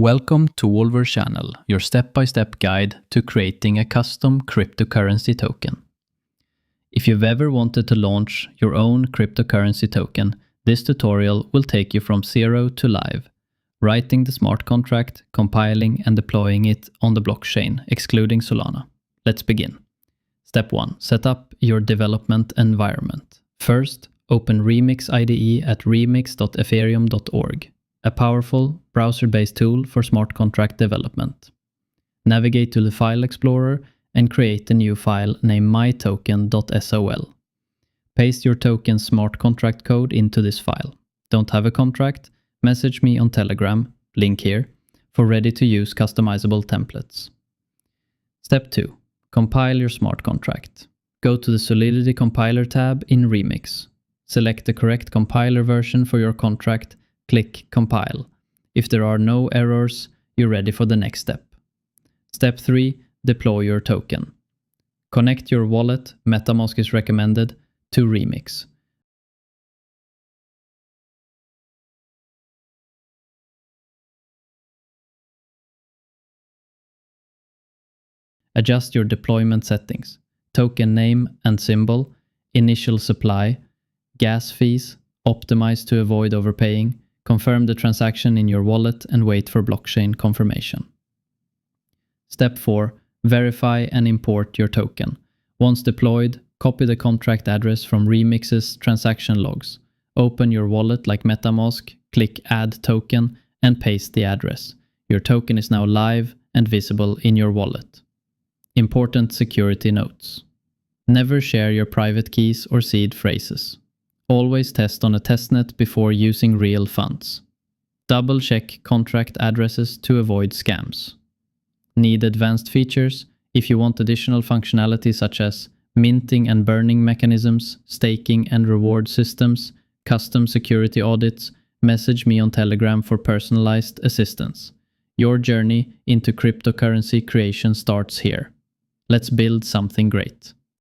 Welcome to Wolver Channel, your step-by-step guide to creating a custom cryptocurrency token. If you've ever wanted to launch your own cryptocurrency token, this tutorial will take you from zero to live, writing the smart contract, compiling and deploying it on the blockchain, excluding Solana. Let's begin. Step 1. Set up your development environment. First, open Remix IDE at remix.ethereum.org. A powerful, browser-based tool for smart contract development. Navigate to the File Explorer and create a new file named mytoken.sol. Paste your token's smart contract code into this file. Don't have a contract? Message me on Telegram, link here, for ready-to-use customizable templates. Step 2. Compile your smart contract. Go to the Solidity Compiler tab in Remix. Select the correct compiler version for your contract. Click Compile. If there are no errors, you're ready for the next step. Step 3. Deploy your token. Connect your wallet, MetaMask is recommended, to Remix. Adjust your deployment settings. Token name and symbol, initial supply, gas fees, optimize to avoid overpaying. Confirm the transaction in your wallet and wait for blockchain confirmation. Step 4. Verify and import your token. Once deployed, copy the contract address from Remix's transaction logs. Open your wallet like MetaMask, click Add Token and paste the address. Your token is now live and visible in your wallet. Important security notes. Never share your private keys or seed phrases. Always test on a testnet before using real funds. Double-check contract addresses to avoid scams. Need advanced features? If you want additional functionality such as minting and burning mechanisms, staking and reward systems, custom security audits, message me on Telegram for personalized assistance. Your journey into cryptocurrency creation starts here. Let's build something great.